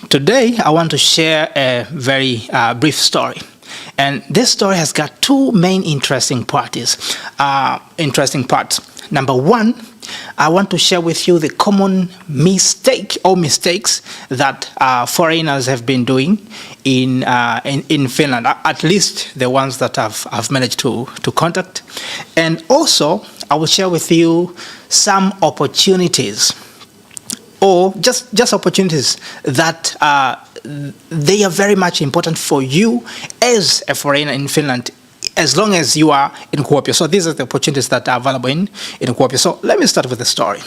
Today, I want to share a very brief story. And this story has got two main interesting parts. Number one, I want to share with you the common mistake or mistakes that foreigners have been doing in Finland, at least the ones that I've managed to contact. And also, I will share with you some opportunities, or just opportunities that they are very much important for you as a foreigner in Finland, as long as you are in Kuopio. So these are the opportunities that are available in Kuopio. So let me start with the story.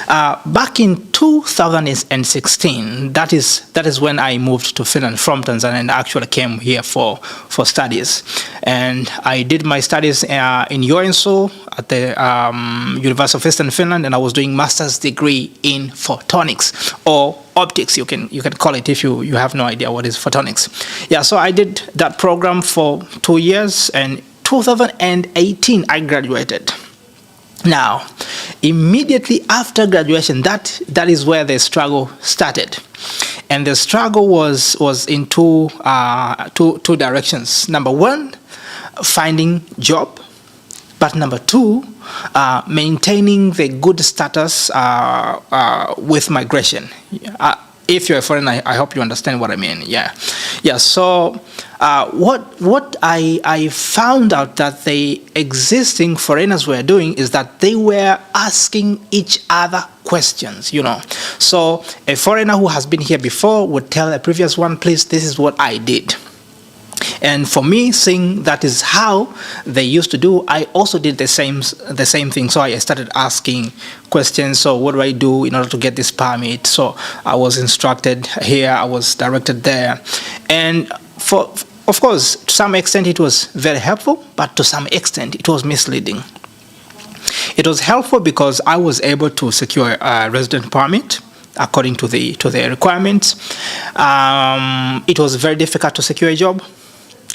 Back in 2016, that is when I moved to Finland from Tanzania and actually came here for studies. And I did my studies in Joensuu at the University of Eastern Finland, and I was doing master's degree in photonics or optics. You can call it if you have no idea what is photonics. Yeah, so I did that program for 2 years, and 2018 I graduated. Now, immediately after graduation, that is where the struggle started, and the struggle was in two directions. Number one, finding job, but number two, maintaining the good status with migration. If you're a foreigner, I hope you understand what I mean. Yeah. So, what I found out that the existing foreigners were doing is that they were asking each other questions. So a foreigner who has been here before would tell a previous one, "Please, this is what I did." And for me, seeing that is how they used to do, I also did the same thing. So I started asking questions. So what do I do in order to get this permit? So I was instructed here, I was directed there. And of course, to some extent it was very helpful, but to some extent it was misleading. It was helpful because I was able to secure a resident permit according to the requirements. It was very difficult to secure a job.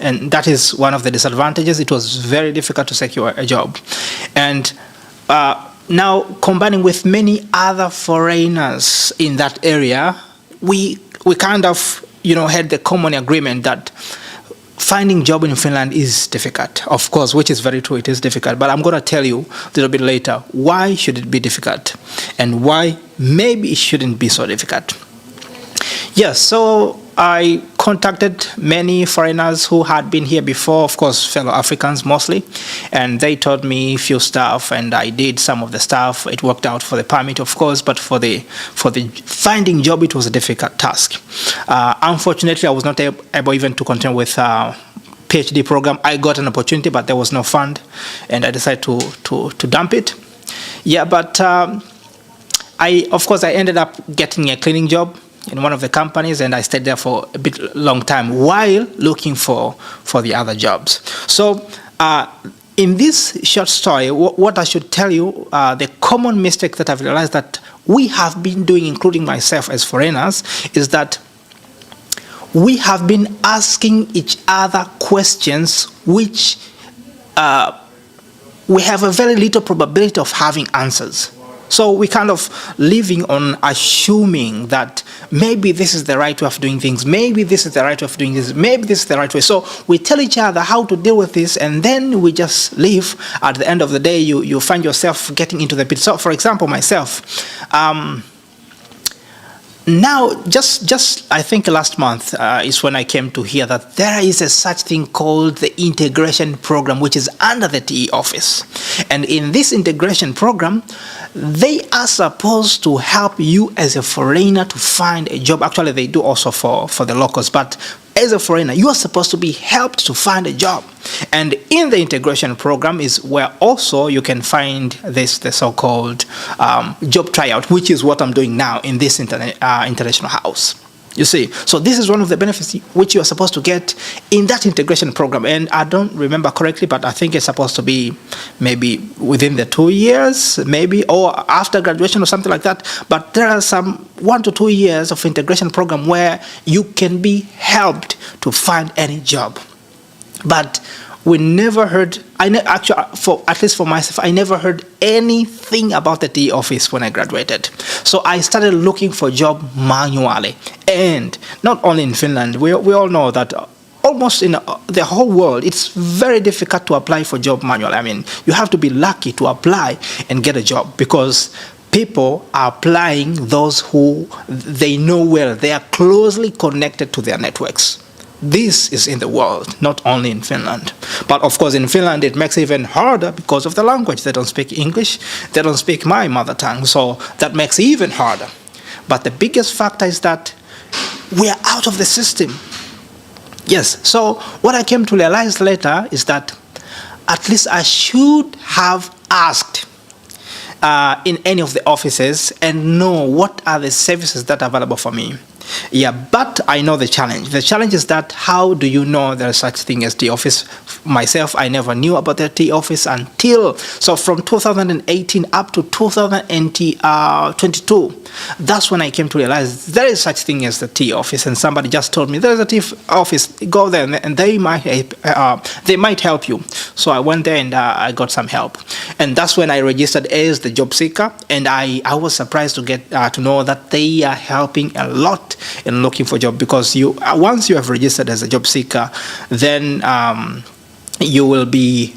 And that is one of the disadvantages. It was very difficult to secure a job. And now, combining with many other foreigners in that area, we kind of, had the common agreement that finding job in Finland is difficult. Of course, which is very true, it is difficult. But I'm going to tell you a little bit later why should it be difficult and why maybe it shouldn't be so difficult. Yes, so I contacted many foreigners who had been here before, of course, fellow Africans mostly, and they told me a few stuff, and I did some of the stuff. It worked out for the permit, of course, but for the finding job, it was a difficult task. Unfortunately, I was not able even to continue with PhD program. I got an opportunity, but there was no fund, and I decided to dump it. Yeah, but I ended up getting a cleaning job in one of the companies, and I stayed there for a bit long time while looking for the other jobs. So in this short story, what I should tell you, the common mistake that I've realized that we have been doing, including myself as foreigners, is that we have been asking each other questions which we have a very little probability of having answers. So we kind of living on assuming that maybe this is the right way of doing things, maybe this is the right way of doing this, maybe this is the right way. So we tell each other how to deal with this, and then we just leave. At the end of the day, you find yourself getting into the pit. So, for example, myself, now, just I think last month is when I came to hear that there is a such thing called the integration program, which is under the TE office. And in this integration program, they are supposed to help you as a foreigner to find a job. Actually, they do also for the locals, but as a foreigner, you are supposed to be helped to find a job. And in the integration program is where also you can find the so-called job tryout, which is what I'm doing now in this international house. You see, so this is one of the benefits which you are supposed to get in that integration program. And I don't remember correctly, but I think it's supposed to be maybe within the 2 years, maybe, or after graduation or something like that. But there are some 1 to 2 years of integration program where you can be helped to find any job. But we never heard, actually, at least for myself, I never heard anything about the TE office when I graduated. So I started looking for a job manually. And not only in Finland, we all know that almost in the whole world, it's very difficult to apply for job manually. I mean, you have to be lucky to apply and get a job, because people are applying those who they know well. They are closely connected to their networks. This is in the world, not only in Finland. But of course, in Finland, it makes it even harder because of the language. They don't speak English. They don't speak my mother tongue. So that makes it even harder. But the biggest factor is that we are out of the system. Yes, so what I came to realize later is that at least I should have asked in any of the offices and know what are the services that are available for me. Yeah, but I know the challenge. The challenge is that how do you know there is such thing as T office? Myself, I never knew about the T office until, so from 2018 up to 2022, that's when I came to realize there is such thing as the T office, and somebody just told me there is a T office, go there and they might help you. So I went there and I got some help, and that's when I registered as the job seeker, and I was surprised to get to know that they are helping a lot in looking for a job, because once you have registered as a job seeker, then you will be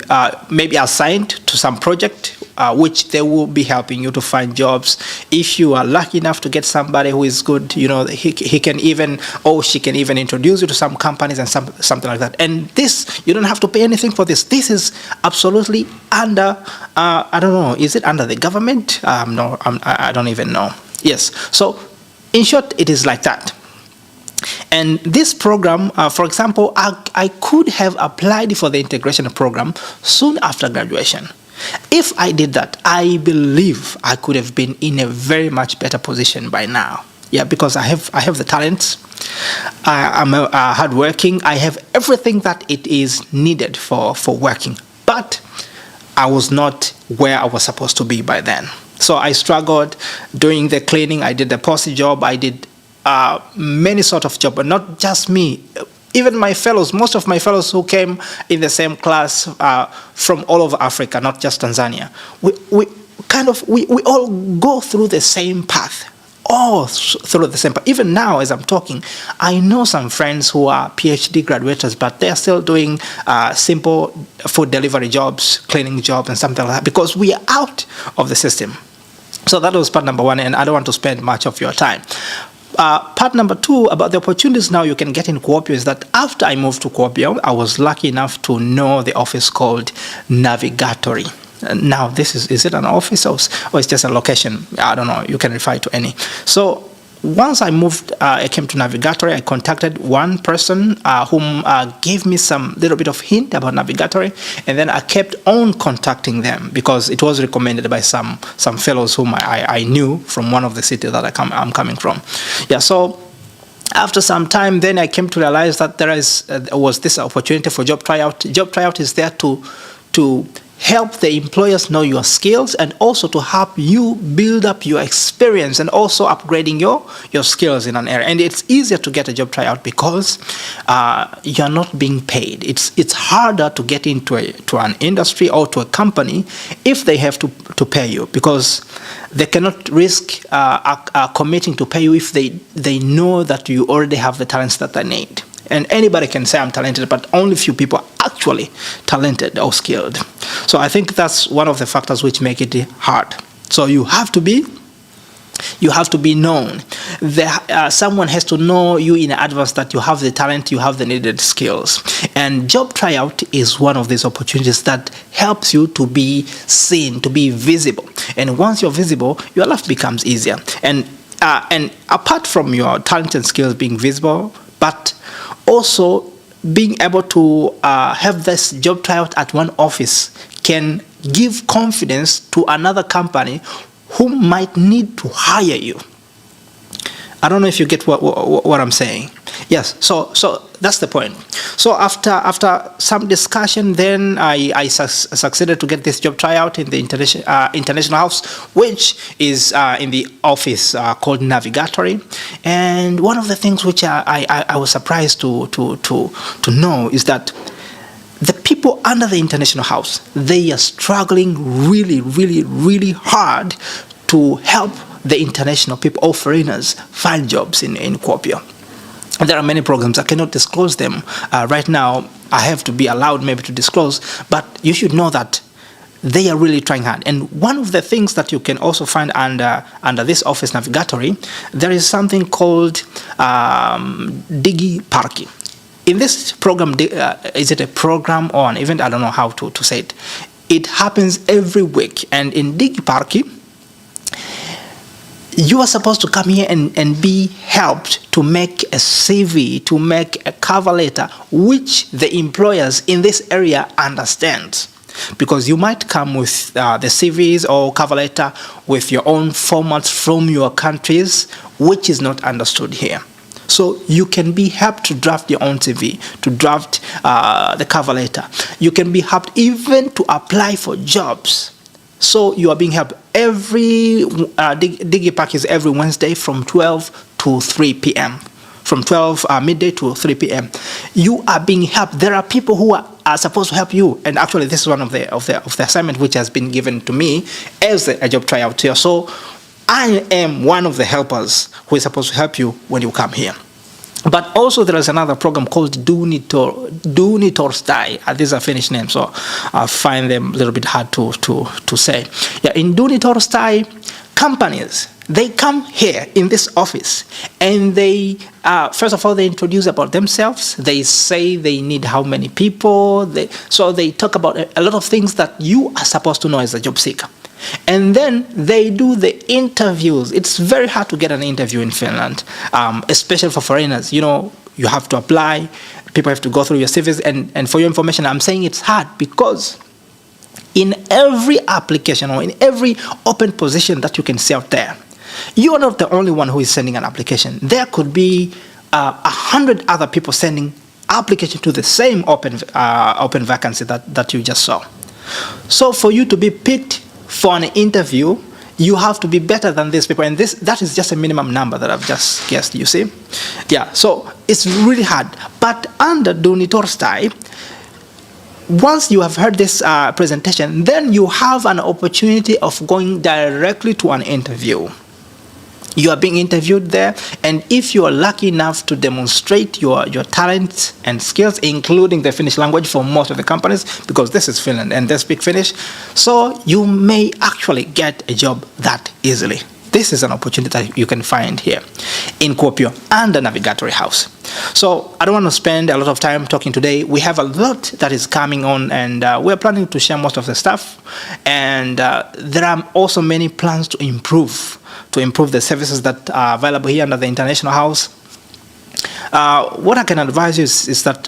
maybe assigned to some project which they will be helping you to find jobs. If you are lucky enough to get somebody who is good, you know, he can even, or she can even introduce you to some companies and something like that. And this, you don't have to pay anything for this. This is absolutely under, I don't know, is it under the government? No, I don't even know. Yes. So in short, it is like that. And this program, for example, I could have applied for the integration program soon after graduation. If I did that, I believe I could have been in a very much better position by now. Yeah, because I have the talents. I'm hardworking. I have everything that it is needed for working. But I was not where I was supposed to be by then. So I struggled doing the cleaning. I did the posse job. I did many sort of job, but not just me. Even my fellows, most of my fellows who came in the same class from all over Africa, not just Tanzania, we all go through the same path. All through the same path. Even now, as I'm talking, I know some friends who are PhD graduates, but they are still doing simple food delivery jobs, cleaning jobs, and something like that, because we are out of the system. So that was part number one, and I don't want to spend much of your time. Part number two, about the opportunities now you can get in Kuopio, is that after I moved to Kuopio, I was lucky enough to know the office called Navigatory. Now, this is it an office or it's just a location? I don't know. You can refer to any. So once I moved, I came to Navigatory. I contacted one person whom gave me some little bit of hint about Navigatory, and then I kept on contacting them because it was recommended by some fellows whom I knew from one of the cities that I'm coming from. Yeah, so after some time, then I came to realize that there was this opportunity for job tryout. Job tryout is there to help the employers know your skills and also to help you build up your experience and also upgrading your skills in an area. And it's easier to get a job tryout because you're not being paid. It's harder to get into an industry or to a company if they have to pay you, because they cannot risk committing to pay you if they know that you already have the talents that they need. And anybody can say I'm talented, but only few people are actually talented or skilled. So I think that's one of the factors which make it hard. So you have to be known. Someone has to know you in advance that you have the talent, you have the needed skills. And job tryout is one of these opportunities that helps you to be seen, to be visible. And once you're visible, your life becomes easier. And apart from your talent and skills being visible, but also being able to have this job tryout at one office can give confidence to another company who might need to hire you. I don't know if you get what I'm saying. Yes, so that's the point. So after some discussion, then I succeeded to get this job tryout in the international house, which is in the office called Navigatory. And one of the things which I was surprised to know is that the people under the international house, they are struggling really, really, really hard to help the international people or foreigners find jobs in Kuopio. There are many programs. I cannot disclose them right now. I have to be allowed maybe to disclose, but you should know that they are really trying hard. And one of the things that you can also find under this office navigatory, there is something called Digi Parki. In this program, is it a program or an event? I don't know how to say it. It happens every week. And in Digi Parki, you are supposed to come here and be helped to make a CV, to make a cover letter, which the employers in this area understand. Because you might come with the CVs or cover letter with your own formats from your countries, which is not understood here. So you can be helped to draft your own CV, to draft the cover letter. You can be helped even to apply for jobs. So you are being helped. Every DigiPack is every Wednesday from 12 to 3 p.m. From 12 midday to 3 p.m. You are being helped. There are people who are supposed to help you. And actually, this is one of the assignment which has been given to me as a job tryout here. So I am one of the helpers who is supposed to help you when you come here. But also there is another program called Dunitorstay. These are Finnish names, so I find them a little bit hard to say. Yeah, in Dunitorstay, companies, they come here in this office and they, first of all, they introduce about themselves. They say they need how many people. So they talk about a lot of things that you are supposed to know as a job seeker. And then they do the interviews. It's very hard to get an interview in Finland, especially for foreigners. You know, you have to apply. People have to go through your CVs. And for your information, I'm saying it's hard because in every application or in every open position that you can see out there, you are not the only one who is sending an application. There could be 100 other people sending application to the same open vacancy that you just saw. So for you to be picked for an interview, you have to be better than these people. And that is just a minimum number that I've just guessed, you see? Yeah, so it's really hard. But under Dunitorstay, once you have heard this presentation, then you have an opportunity of going directly to an interview. You are being interviewed there, and if you are lucky enough to demonstrate your talents and skills, including the Finnish language for most of the companies, because this is Finland and they speak Finnish, so you may actually get a job that easily. This is an opportunity that you can find here in Kuopio and the Navigatory House. So I don't want to spend a lot of time talking today. We have a lot that is coming on, and we're planning to share most of the stuff. And there are also many plans to improve the services that are available here under the International House. What I can advise you is that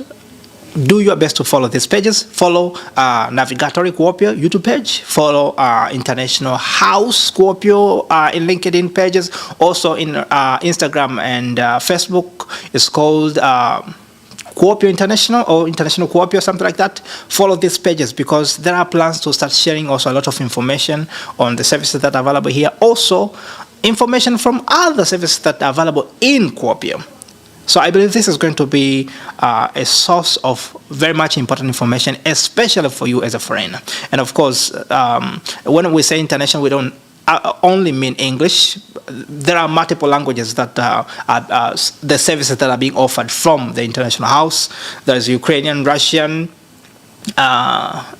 do your best to follow these pages. Follow Navigatory Kuopio YouTube page. Follow International House Kuopio in LinkedIn pages. Also in Instagram and Facebook. It's called Kuopio International or International Kuopio, something like that. Follow these pages because there are plans to start sharing also a lot of information on the services that are available here. Also, information from other services that are available in Kuopio. So I believe this is going to be a source of very much important information, especially for you as a foreigner. And of course, when we say international, we don't only mean English. There are multiple languages that are the services that are being offered from the International House. There's Ukrainian, Russian,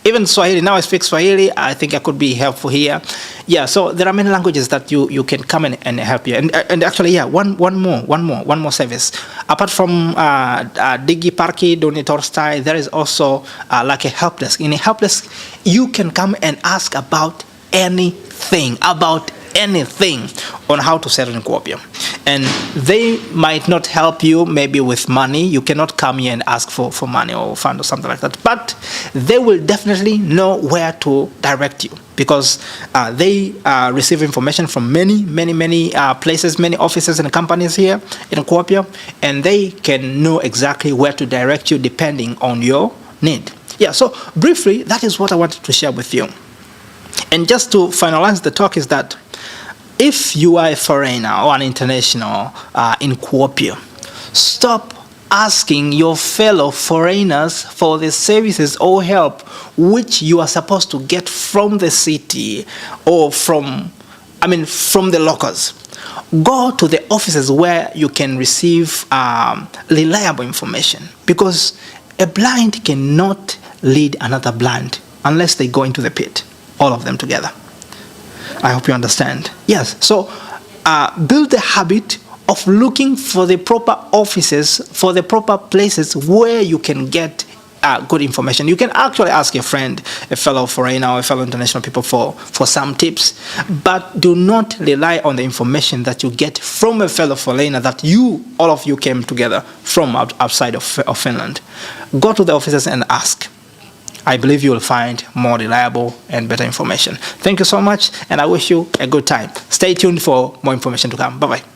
even Swahili. Now I speak Swahili. I think I could be helpful here. Yeah, so there are many languages that you can come in and help you. And actually, yeah, one more service. Apart from DigiParki, Dunitorstay, there is also like a help desk. In a help desk, you can come and ask about anything on how to settle in Kuopio. And they might not help you maybe with money. You cannot come here and ask for money or fund or something like that. But they will definitely know where to direct you because they receive information from many places, many offices and companies here in Kuopio, and they can know exactly where to direct you depending on your need. Yeah, so briefly, that is what I wanted to share with you. And just to finalize the talk is that if you are a foreigner or an international in Kuopio, stop asking your fellow foreigners for the services or help which you are supposed to get from the city or from from the locals. Go to the offices where you can receive reliable information, because a blind cannot lead another blind unless they go into the pit, all of them together. I hope you understand. Yes, so build the habit of looking for the proper offices, for the proper places where you can get good information. You can actually ask your friend, a fellow foreigner or a fellow international people for some tips, but do not rely on the information that you get from a fellow foreigner that all of you came together from outside of Finland. Go to the offices and ask. I believe you will find more reliable and better information. Thank you so much, and I wish you a good time. Stay tuned for more information to come. Bye-bye.